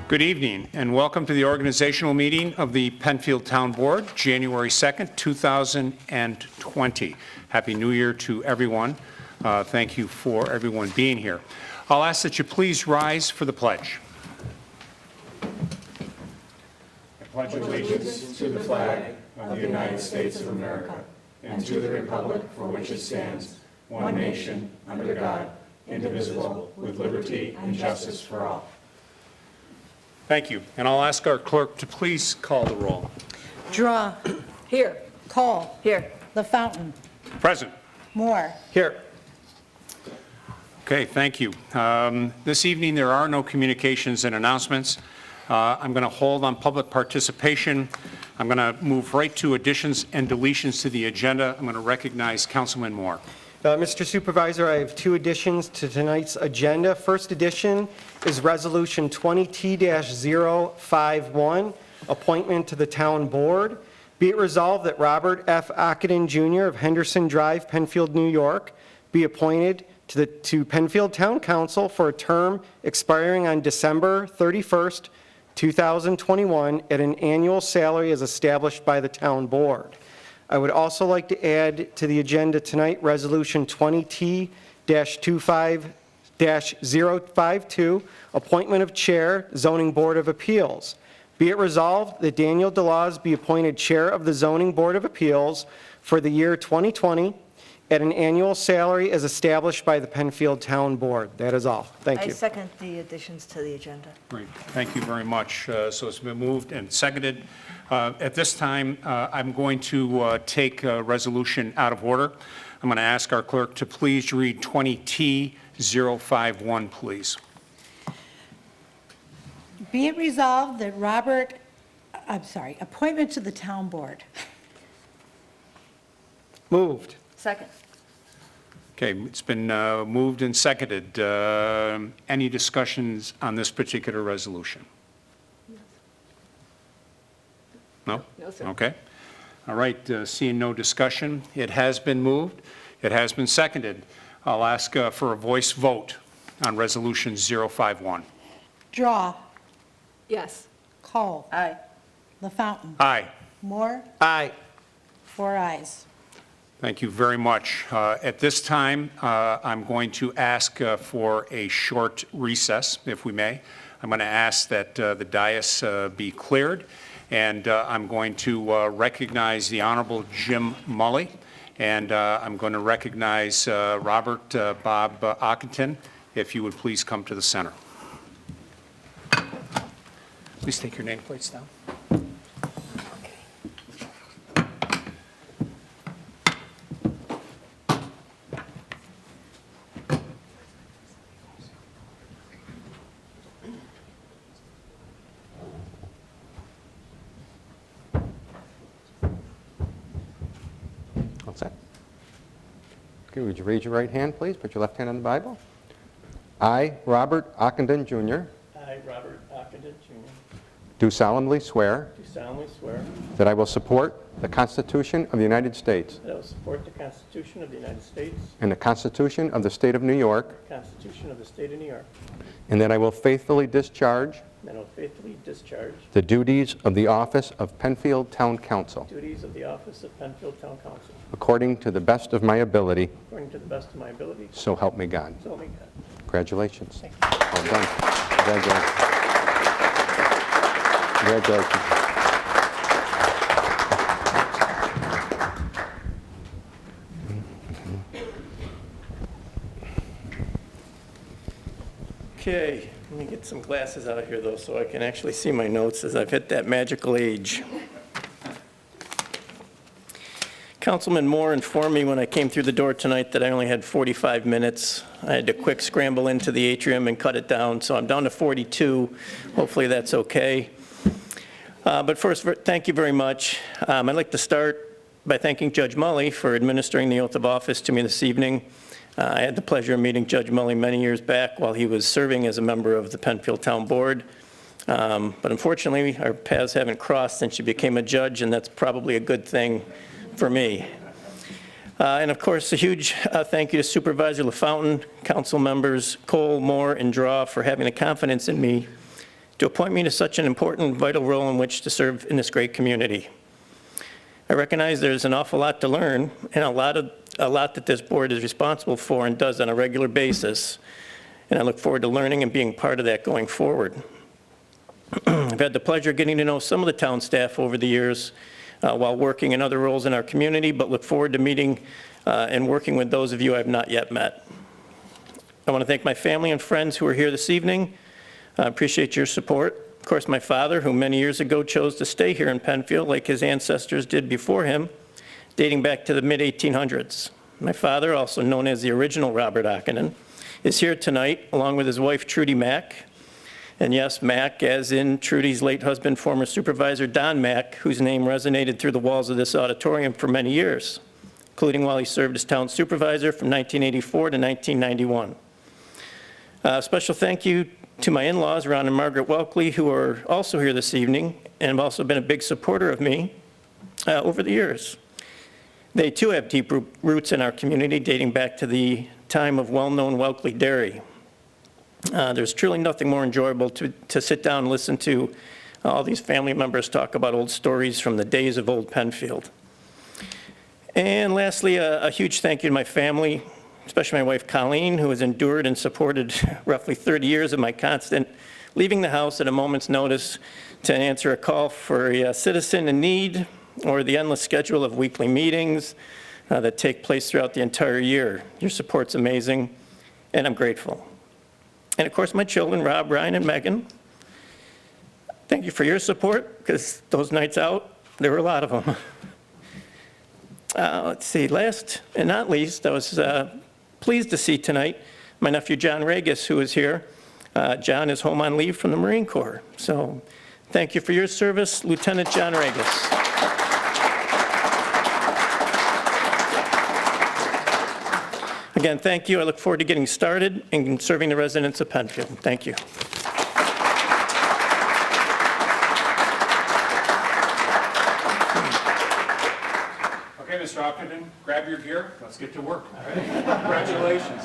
Good evening and welcome to the organizational meeting of the Penfield Town Board, January 2nd, 2020. Happy New Year to everyone. Thank you for everyone being here. I'll ask that you please rise for the pledge. I pledge allegiance to the flag of the United States of America and to the republic for which it stands, one nation, under God, indivisible, with liberty and justice for all. Thank you. And I'll ask our clerk to please call the roll. Draw. Here. Cole. Here. LaFountain. Present. Moore. Here. Okay, thank you. This evening there are no communications and announcements. I'm going to hold on public participation. I'm going to move right to additions and deletions to the agenda. I'm going to recognize Councilman Moore. Mr. Supervisor, I have two additions to tonight's agenda. First addition is Resolution 20T-051, appointment to the Town Board. Be it resolved that Robert F. Ockenden, Jr. of Henderson Drive, Penfield, New York, be appointed to Penfield Town Council for a term expiring on December 31st, 2021 at an annual salary as established by the Town Board. I would also like to add to the agenda tonight Resolution 20T-25-052, appointment of Chair, Zoning Board of Appeals. Be it resolved that Daniel DeLaws be appointed Chair of the Zoning Board of Appeals for the year 2020 at an annual salary as established by the Penfield Town Board. That is all. Thank you. I second the additions to the agenda. Great. Thank you very much. So it's been moved and seconded. At this time, I'm going to take a resolution out of order. I'm going to ask our clerk to please read 20T-051, please. Be it resolved that appointment to the Town Board. Moved. Second. Okay, it's been moved and seconded. Any discussions on this particular resolution? No? No, sir. Okay. All right, seeing no discussion, it has been moved. It has been seconded. I'll ask for a voice vote on Resolution 051. Draw. Yes. Cole. Aye. LaFountain. Aye. Moore. Aye. 4 ayes. Thank you very much. At this time, I'm going to ask for a short recess, if we may. I'm going to ask that the dais be cleared, and I'm going to recognize the Honorable Jim Mully, and I'm going to recognize Robert Bob Ockenden, if you would please come to the center. Please take your nameplates down. Okay, would you raise your right hand, please? Put your left hand on the Bible. I, Robert Ockenden, Jr. I, Robert Ockenden, Jr. Do solemnly swear Do solemnly swear that I will support the Constitution of the United States that I will support the Constitution of the United States, and the Constitution of the State of New York, the Constitution of the State of New York, and that I will faithfully discharge and I will faithfully discharge the duties of the office of Penfield Town Council the duties of the office of Penfield Town Council according to the best of my ability, according to the best of my ability, so help me God. so help me God. Congratulations. Thank you. Well done. Congratulations. Congratulations. Okay, let me get some glasses out here, though, so I can actually see my notes as I've hit that magical age. Councilman Moore informed me when I came through the door tonight that I only had 45 minutes. I had to quick scramble into the atrium and cut it down, so I'm down to 42. Hopefully that's okay. But first, thank you very much. I'd like to start by thanking Judge Mully for administering the oath of office to me this evening. I had the pleasure of meeting Judge Mully many years back while he was serving as a member of the Penfield Town Board. But unfortunately, our paths haven't crossed since she became a judge, and that's probably a good thing for me. And of course, a huge thank you to Supervisor LaFountain, council members Cole, Moore, and Draw for having the confidence in me to appoint me to such an important, vital role in which to serve in this great community. I recognize there's an awful lot to learn and a lot that this board is responsible for and does on a regular basis, and I look forward to learning and being part of that going forward. I've had the pleasure of getting to know some of the town staff over the years while working in other roles in our community, but look forward to meeting and working with those of you I have not yet met. I want to thank my family and friends who are here this evening. I appreciate your support. Of course, my father, who many years ago chose to stay here in Penfield like his ancestors did before him, dating back to the mid-1800s. My father, also known as the original Robert Ockenden, is here tonight along with his wife, Trudy Mack. And yes, Mack, as in Trudy's late husband, former Supervisor Don Mack, whose name resonated through the walls of this auditorium for many years, including while he served as town supervisor from 1984 to 1991. Special thank you to my in-laws, Ron and Margaret Welkley, who are also here this evening and have also been a big supporter of me over the years. They too have deep roots in our community dating back to the time of well-known Welkley Dairy. There's truly nothing more enjoyable to sit down and listen to all these family members talk about old stories from the days of old Penfield. And lastly, a huge thank you to my family, especially my wife Colleen, who has endured and supported roughly 30 years of my constant leaving the house at a moment's notice to answer a call for a citizen in need, or the endless schedule of weekly meetings that take place throughout the entire year. Your support's amazing, and I'm grateful. And of course, my children, Rob, Ryan, and Megan, thank you for your support, because those nights out, there were a lot of them. Let's see, last and not least, I was pleased to see tonight my nephew John Regis, who is here. John is home on leave from the Marine Corps. So thank you for your service, Lieutenant John Regis. Again, thank you. I look forward to getting started and serving the residents of Penfield. Thank you. Okay, Mr. Ockenden, grab your gear. Let's get to work. All right. Congratulations.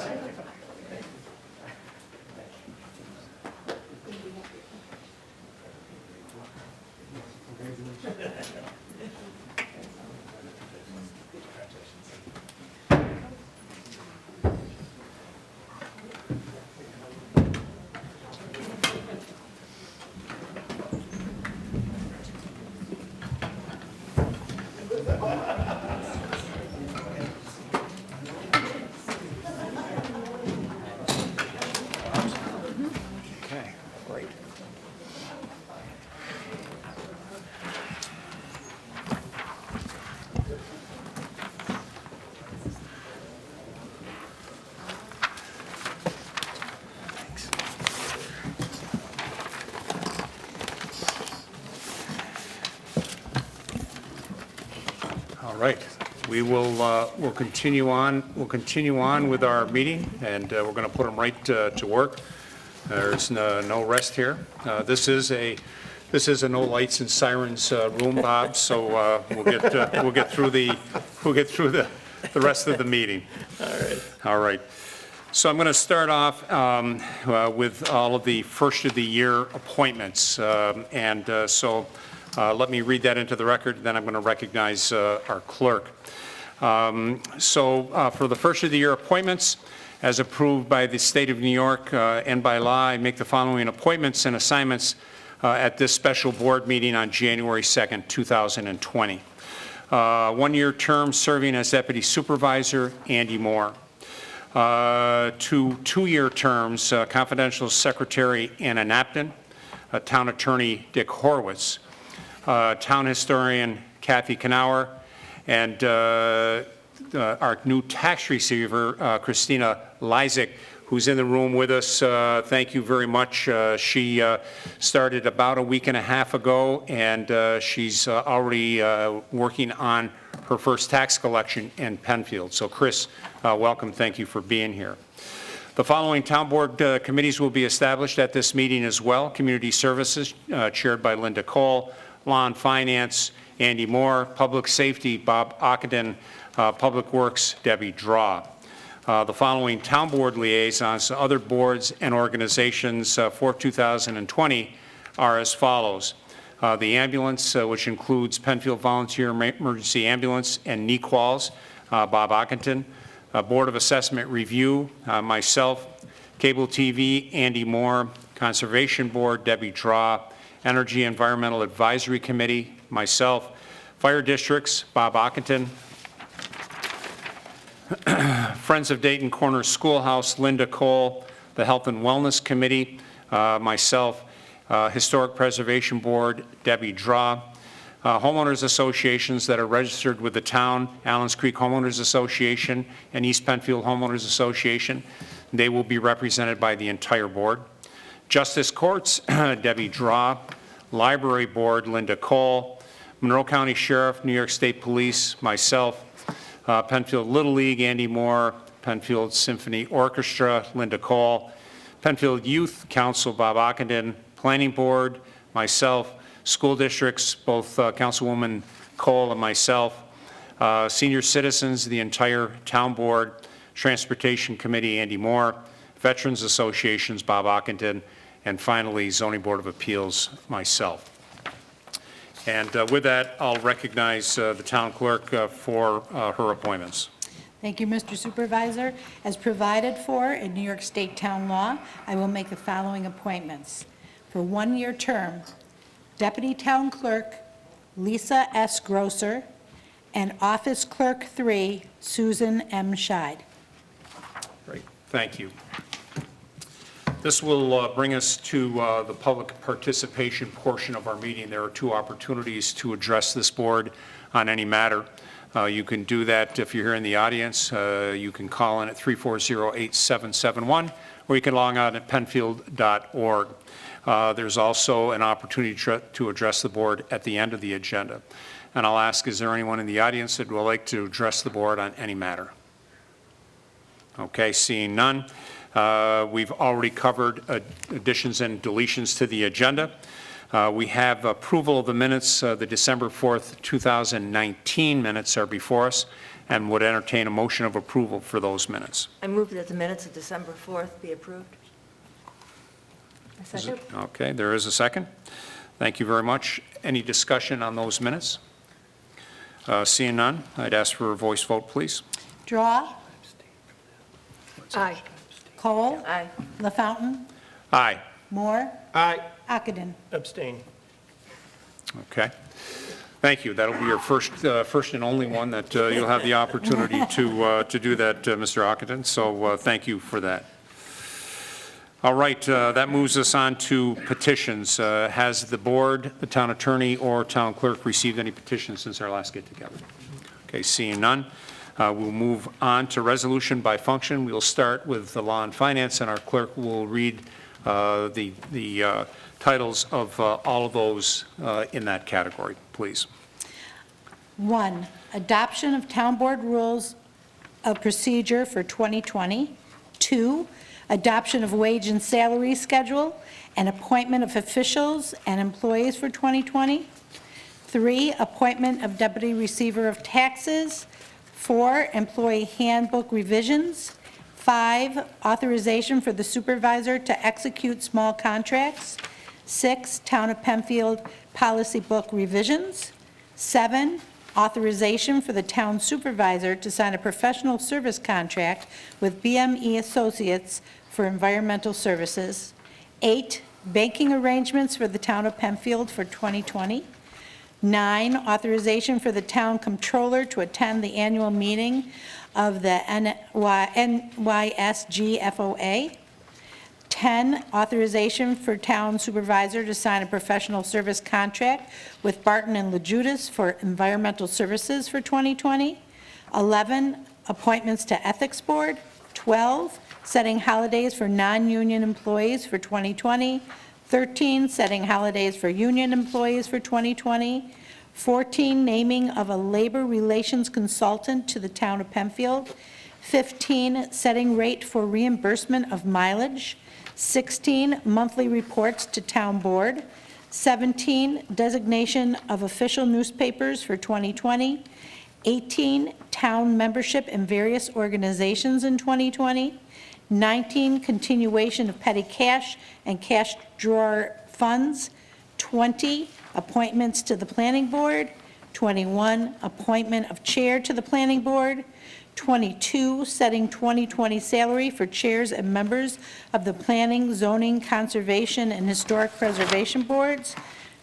Okay, great. All right, we'll continue on. We'll continue on with our meeting, and we're going to put them right to work. There's no rest here. This is a no lights and sirens room, Bob. So we'll get through the rest of the meeting. All right. All right. So I'm going to start off with all of the first of the year appointments, so let me read that into the record. Then I'm going to recognize our clerk. For the first of the year appointments, as approved by the State of New York and by law, I make the following appointments and assignments at this special board meeting on January 2nd, 2020. One-year term serving as Deputy Supervisor, Andy Moore. Two-year terms, Confidential Secretary Anna Napton, Town Attorney Dick Horwitz, Town Historian Kathy Knauer, and our new tax receiver, Christina Lysick, who's in the room with us. Thank you very much. She started about a week and a half ago, and she's already working on her first tax collection in Penfield. So Chris, welcome. Thank you for being here. The following town board committees will be established at this meeting as well. Community Services, chaired by Linda Cole. Law and Finance, Andy Moore. Public Safety, Bob Ockenden. Public Works, Debbie Draw. The following town board liaisons to other boards and organizations for 2020 are as follows. The ambulance, which includes Penfield Volunteer Emergency Ambulance and NEQALs, Bob Ockenden. Board of Assessment Review, myself. Cable TV, Andy Moore. Conservation Board, Debbie Draw. Energy Environmental Advisory Committee, myself. Fire Districts, Bob Ockenden. Friends of Dayton Corners Schoolhouse, Linda Cole. The Health and Wellness Committee, myself. Historic Preservation Board, Debbie Draw. Homeowners associations that are registered with the town, Allens Creek Homeowners Association and East Penfield Homeowners Association. They will be represented by the entire board. Justice Courts, Debbie Draw. Library Board, Linda Cole. Monroe County Sheriff, New York State Police, myself. Penfield Little League, Andy Moore. Penfield Symphony Orchestra, Linda Cole. Penfield Youth Council, Bob Ockenden. Planning Board, myself. School districts, both Councilwoman Cole and myself. Senior Citizens, the entire town board. Transportation Committee, Andy Moore. Veterans Associations, Bob Ockenden. And finally, Zoning Board of Appeals, myself. And with that, I'll recognize the town clerk for her appointments. Thank you, Mr. Supervisor. As provided for in New York State Town Law, I will make the following appointments. For one-year term, Deputy Town Clerk Lisa S. Grosser, and Office Clerk 3, Susan M. Scheid. Great, thank you. This will bring us to the public participation portion of our meeting. There are two opportunities to address this board on any matter. You can do that if you're here in the audience. You can call in at 340-8771, or you can log on at penfield.org. There's also an opportunity to address the board at the end of the agenda. And I'll ask, is there anyone in the audience that would like to address the board on any matter? Okay, seeing none. We've already covered additions and deletions to the agenda. We have approval of the minutes. The December 4th, 2019 minutes are before us, and would entertain a motion of approval for those minutes. I move that the minutes of December 4th be approved. A second? Okay, there is a second. Thank you very much. Any discussion on those minutes? Seeing none, I'd ask for a voice vote, please. Draw, Aye. Cole, Aye. LaFountain, Aye. Moore, Aye. Ockenden. Abstain. Okay. Thank you. That'll be your first and only one that you'll have the opportunity to do that, Mr. Ockenden. So thank you for that. All right, that moves us on to petitions. Has the board, the town attorney, or town clerk received any petitions since our last get-together? Okay, seeing none, we'll move on to resolution by function. We'll start with the law and finance, and our clerk will read the titles of all of those in that category, please. 1, adoption of town board rules of procedure for 2020. 2, adoption of wage and salary schedule and appointment of officials and employees for 2020. 3, appointment of deputy receiver of taxes. 4, employee handbook revisions. 5, authorization for the supervisor to execute small contracts. 6, Town of Penfield policy book revisions. 7, authorization for the town supervisor to sign a professional service contract with BME Associates for environmental services. 8, banking arrangements for the town of Penfield for 2020. 9, authorization for the town comptroller to attend the annual meeting of the NYSGFOA. 10, authorization for town supervisor to sign a professional service contract with Barton and LaJudas for environmental services for 2020. 11, appointments to ethics board. 12, setting holidays for non-union employees for 2020. 13, setting holidays for union employees for 2020. 14, naming of a labor relations consultant to the town of Penfield. 15, setting rate for reimbursement of mileage. 16, monthly reports to town board. 17, designation of official newspapers for 2020. 18, town membership in various organizations in 2020. 19, continuation of petty cash and cash drawer funds 20, appointments to the Planning Board. 21, appointment of chair to the Planning Board. 22, setting 2020 salary for chairs and members of the Planning, Zoning, Conservation, and Historic Preservation Boards.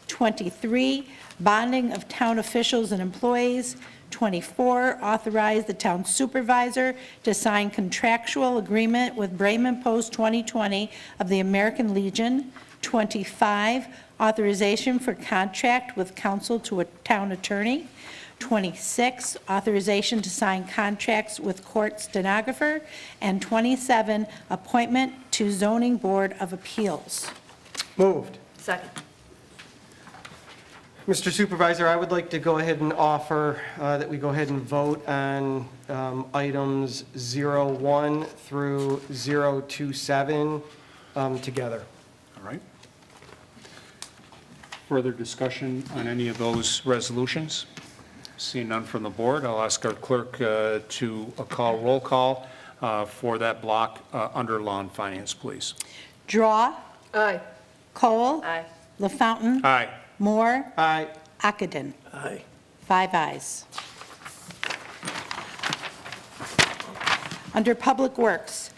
23, bonding of town officials and employees. 24, authorize the town supervisor to sign contractual agreement with Bremen Post 2020 of the American Legion. 25, authorization for contract with counsel to a town attorney. 26, authorization to sign contracts with court stenographer. And 27, appointment to Zoning Board of Appeals. Moved. Second. Mr. Supervisor, I would like to go ahead and offer that we go ahead and vote on items 01 through 027 together. All right. Further discussion on any of those resolutions? Seeing none from the board, I'll ask our clerk to call roll call for that block under Law and Finance, please. Draw. Aye. Cole. Aye. LaFountain. Aye. Moore. Aye. Ockenden. Aye. 5 ayes. Under Public Works,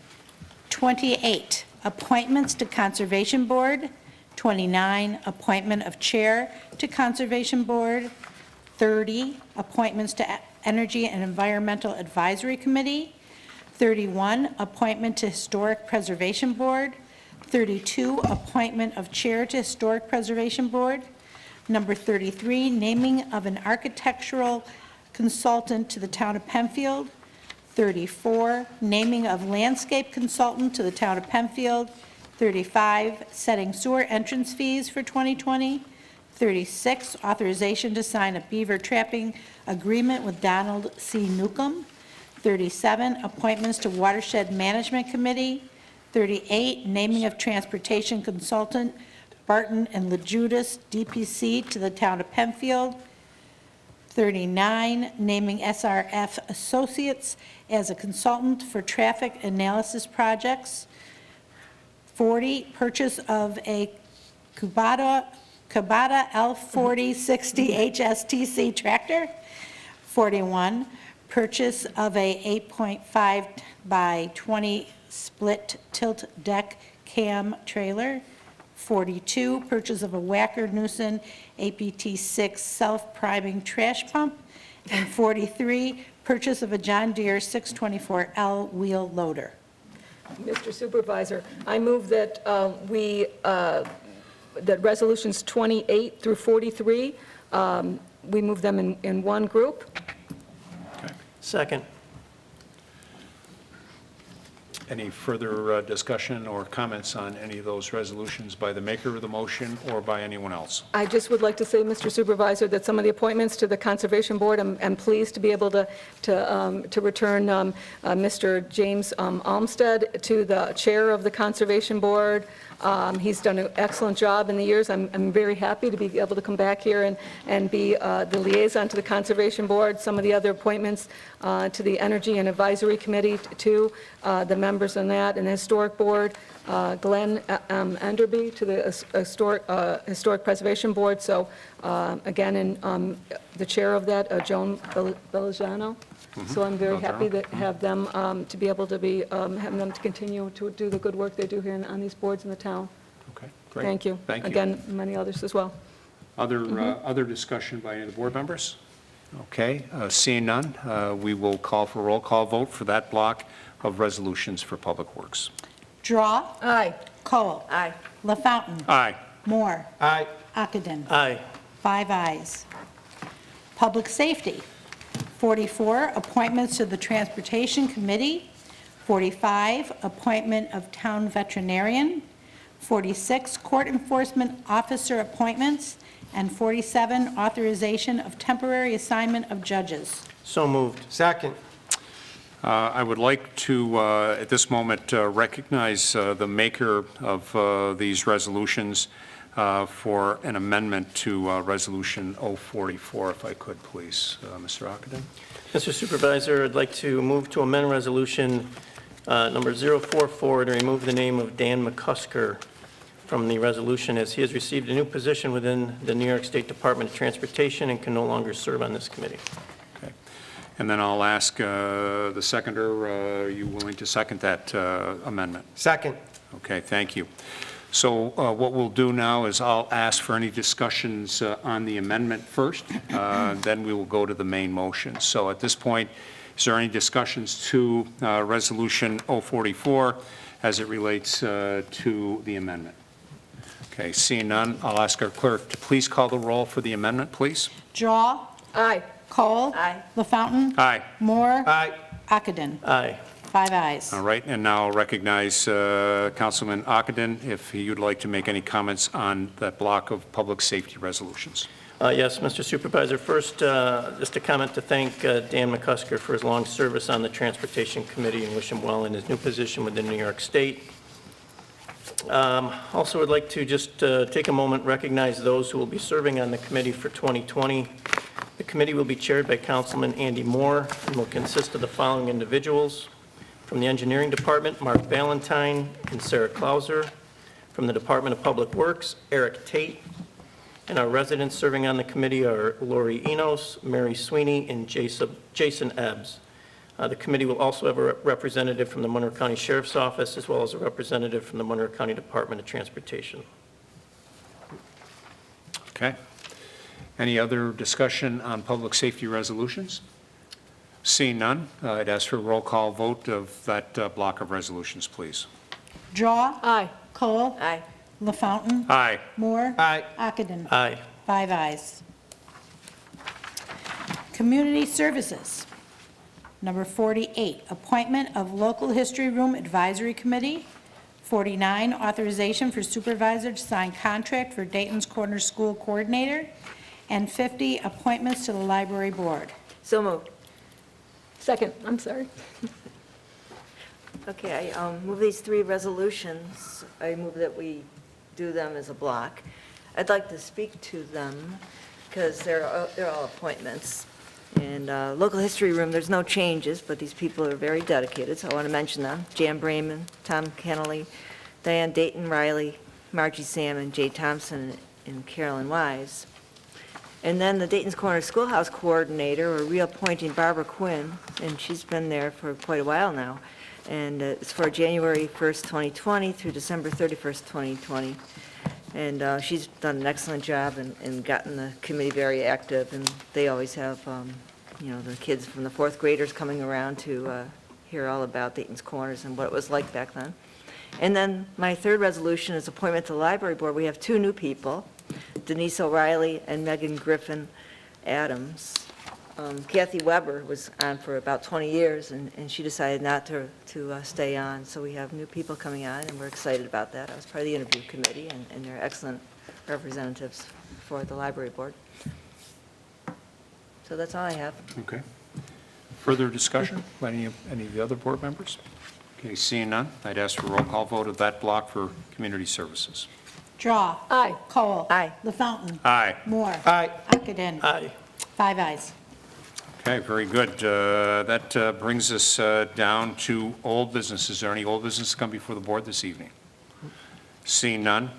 28, appointments to Conservation Board. 29, appointment of chair to Conservation Board. 30, appointments to Energy and Environmental Advisory Committee. 31, appointment to Historic Preservation Board. 32, appointment of chair to Historic Preservation Board. Number 33, naming of an architectural consultant to the town of Penfield. 34, naming of landscape consultant to the town of Penfield. 35, setting sewer entrance fees for 2020. 36, authorization to sign a beaver trapping agreement with Donald C. Newcomb. 37, appointments to Watershed Management Committee. 38, naming of transportation consultant Barton and LeJudas, DPC, to the town of Penfield. 39, naming SRF Associates as a consultant for traffic analysis projects. 40, purchase of a Kubota L4060 HSTC tractor. 41, purchase of a 8.5 by 20 split tilt deck cam trailer. 42, purchase of a Wacker Newson APT6 self-priming trash pump. And 43, purchase of a John Deere 624L wheel loader. Mr. Supervisor, I move that that resolutions 28 through 43, we move them in one group. Second. Any further discussion or comments on any of those resolutions by the maker of the motion or by anyone else? I just would like to say, Mr. Supervisor, that some of the appointments to the Conservation Board, I'm pleased to be able to return Mr. James Almstead to the chair of the Conservation Board. He's done an excellent job in the years. I'm very happy to be able to come back here and be the liaison to the Conservation Board. Some of the other appointments to the Energy and Advisory Committee, too, the members on that, and the Historic Board, Glenn Enderby to the Historic Preservation Board. So again, and the chair of that, Joan Belligiano. So I'm very happy to have them, to be able to be, having them to continue to do the good work they do here on these boards in the town. Okay, great. Thank you. Thank you. Again, many others as well. Other discussion by any of the board members? Okay, seeing none, we will call for a roll call vote for that block of resolutions for Public Works. Draw. Aye. Cole. Aye. LaFountain. Aye. Moore. Aye. Ockenden. Aye. 5 ayes. Public Safety. 44, appointments to the Transportation Committee. 45, appointment of town veterinarian. 46, court enforcement officer appointments. And 47, authorization of temporary assignment of judges. So moved. Second. I would like to, at this moment, recognize the maker of these resolutions for an amendment to Resolution 044, if I could, please. Mr. Ockenden? Mr. Supervisor, I'd like to move to amend Resolution number 044 to remove the name of Dan McCusker from the resolution as he has received a new position within the New York State Department of Transportation and can no longer serve on this committee. Okay. And then I'll ask the seconder, are you willing to second that amendment? Second. Okay, thank you. So what we'll do now is I'll ask for any discussions on the amendment first, then we will go to the main motion. So at this point, is there any discussions to Resolution 044 as it relates to the amendment? Okay, seeing none, I'll ask our clerk to please call the roll for the amendment, please. Draw. Aye. Cole. Aye. LaFountain. Aye. Moore. Aye. Ockenden. Aye. 5 ayes. All right, and now I'll recognize Councilman Ockenden if you'd like to make any comments on that block of public safety resolutions. Yes, Mr. Supervisor. First, just a comment to thank Dan McCusker for his long service on the Transportation Committee and wish him well in his new position within New York State. Also would like to just take a moment, recognize those who will be serving on the committee for 2020. The committee will be chaired by Councilman Andy Moore and will consist of the following individuals. From the Engineering Department, Mark Valentine and Sarah Clauser. From the Department of Public Works, Eric Tate. And our residents serving on the committee are Lori Enos, Mary Sweeney, and Jason Ebbs. The committee will also have a representative from the Monroe County Sheriff's Office, as well as a representative from the Monroe County Department of Transportation. Okay. Any other discussion on public safety resolutions? Seeing none, I'd ask for a roll call vote of that block of resolutions, please. Draw. Aye. Cole. Aye. LaFountain. Aye. Moore. Aye. Ockenden. Aye. 5 ayes. Community Services. Number 48, appointment of Local History Room Advisory Committee. 49, authorization for supervisor to sign contract for Dayton's Corner School Coordinator. And 50, appointments to the Library Board. So moved. Second, I'm sorry. Okay, I move these three resolutions. I move that we do them as a block. I'd like to speak to them because they're all appointments. And Local History Room, there's no changes, but these people are very dedicated, so I want to mention them. Jan Brayman, Tom Kennelly, Diane Dayton Riley, Margie Salmon, Jay Thompson, and Carolyn Wise. And then the Dayton's Corner Schoolhouse Coordinator, we're reappointing Barbara Quinn, and she's been there for quite a while now. And it's for January 1st, 2020 through December 31st, 2020. And she's done an excellent job and gotten the committee very active, and they always have, the kids from the fourth graders coming around to hear all about Dayton's Corners and what it was like back then. And then my third resolution is appointment to the Library Board. We have two new people, Denise O'Reilly and Megan Griffin Adams. Kathy Weber was on for about 20 years, and she decided not to stay on, so we have new people coming on, and we're excited about that. I was part of the interview committee, and they're excellent representatives for the Library Board. So that's all I have. Okay. Further discussion by any of the other board members? Okay, seeing none, I'd ask for a roll call vote of that block for community services. Draw. Aye. Cole. Aye. LaFountain. Aye. Moore. Aye. Ockenden. Aye. 5 ayes. Okay, very good. That brings us down to old business. Is there any old business to come before the board this evening? Seeing none.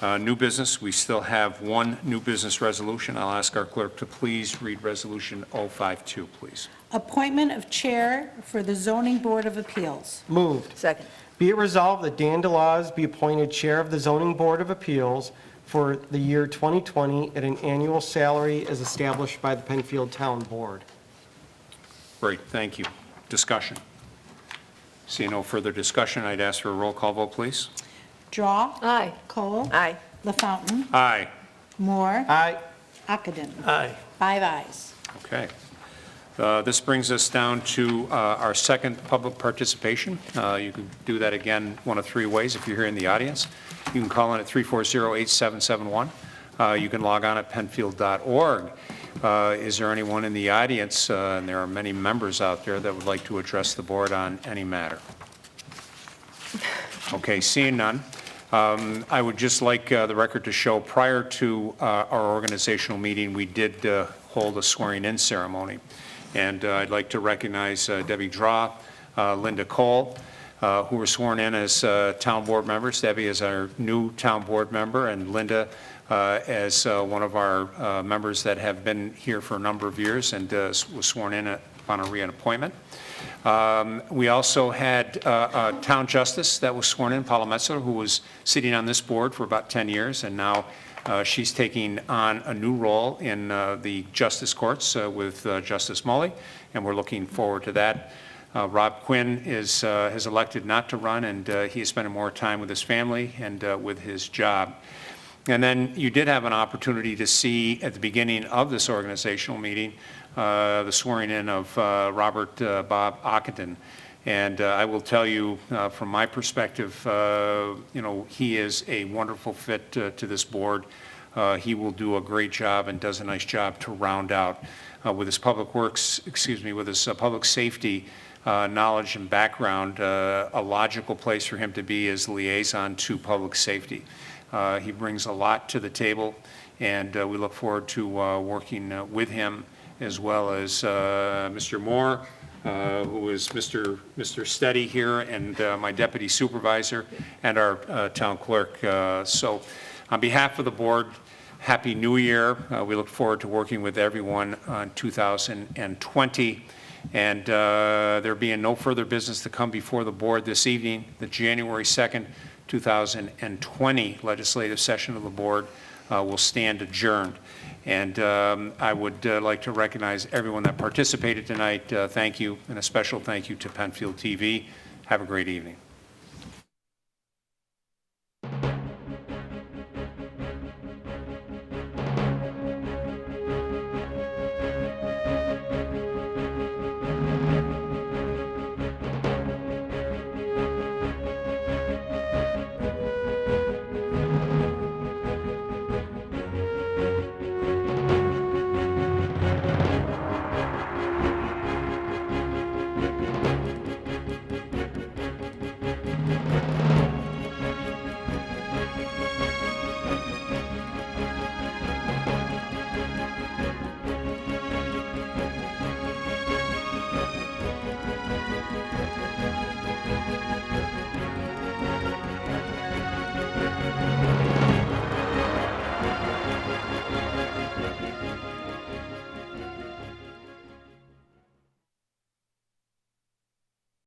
New business, we still have one new business resolution. I'll ask our clerk to please read Resolution 052, please. Appointment of Chair for the Zoning Board of Appeals. Moved. Second. Be it resolved that Dan DeLaws be appointed Chair of the Zoning Board of Appeals for the year 2020 at an annual salary as established by the Penfield Town Board. Great, thank you. Discussion. Seeing no further discussion, I'd ask for a roll call vote, please. Draw. Aye. Cole. Aye. LaFountain. Aye. Moore. Aye. Ockenden. Aye. 5 ayes. Okay. This brings us down to our second public participation. You can do that again one of three ways if you're here in the audience. You can call in at 340-8771. You can log on at penfield.org. Is there anyone in the audience, and there are many members out there, that would like to address the board on any matter? Okay, seeing none. I would just like the record to show prior to our organizational meeting, we did hold a swearing-in ceremony. And I'd like to recognize Debbie Draw, Linda Cole, who were sworn in as town board members. Debbie is our new town board member, and Linda as one of our members that have been here for a number of years and was sworn in upon a reappointment. We also had a town justice that was sworn in, Paula Metzler, who was sitting on this board for about 10 years, and now she's taking on a new role in the justice courts with Justice Mulley, and we're looking forward to that. Rob Quinn has elected not to run, and he is spending more time with his family and with his job. And then you did have an opportunity to see at the beginning of this organizational meeting the swearing in of Robert Bob Ockenden. And I will tell you, from my perspective, he is a wonderful fit to this board. He will do a great job and does a nice job to round out with his public works, with his public safety knowledge and background. A logical place for him to be is liaison to public safety. He brings a lot to the table, and we look forward to working with him, as well as Mr. Moore, who is Mr. Steady here, and my deputy supervisor, and our town clerk. So on behalf of the board, Happy New Year. We look forward to working with everyone on 2020. And there being no further business to come before the board this evening, the January 2nd, 2020 legislative session of the board will stand adjourned. And I would like to recognize everyone that participated tonight. Thank you, and a special thank you to Penfield TV. Have a great evening.